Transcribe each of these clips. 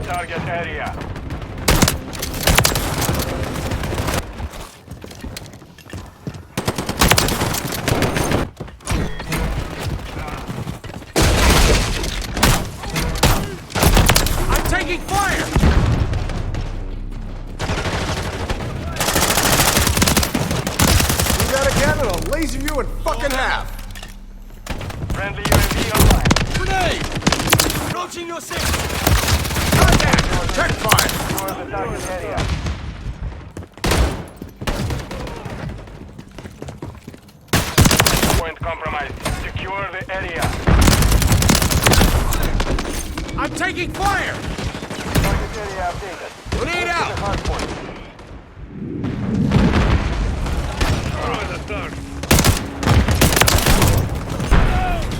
target area. I'm taking fire! Do that again and I'll laser you in fucking half! Friendly UAV online. Grenade! Approaching your sector! Contact! Check fire! Secure the target area. Point compromised. Secure the area. I'm taking fire! Target area updated. Grenade out! Hard point.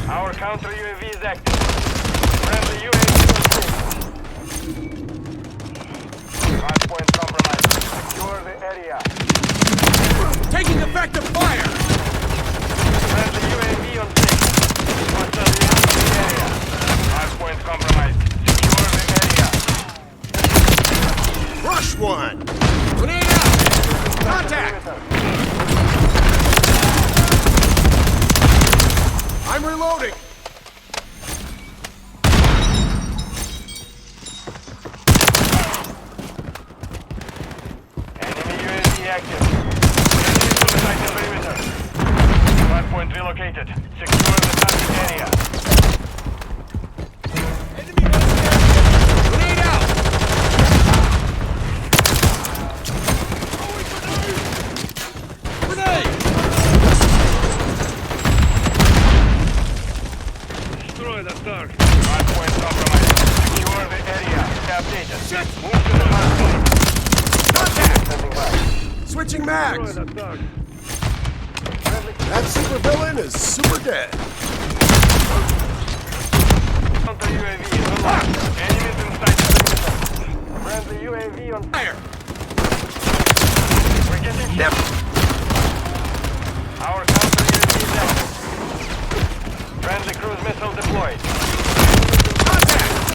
Our counter UAV is active. Friendly UAV on station. Hard point compromised. Secure the area. Taking effective fire! Friendly UAV on station. Hostile in the area. Hard point compromised. Secure the area. Rush one! Grenade out! Contact! I'm reloading! Enemy UAV active. Enemy suicide in perimeter. Hard point relocated. Secure the target area. Grenade out! Grenade! Destroy the target. Hard point compromised. Secure the area. Updated. Move to the hard point. Contact! Standing by. Switching mags! target. That supervillain is super dead! Counter UAV is unlocked. Enemies inside the perimeter. Friendly UAV on Fire! We're getting hit. Our counter UAV is active. Friendly cruise missile deployed.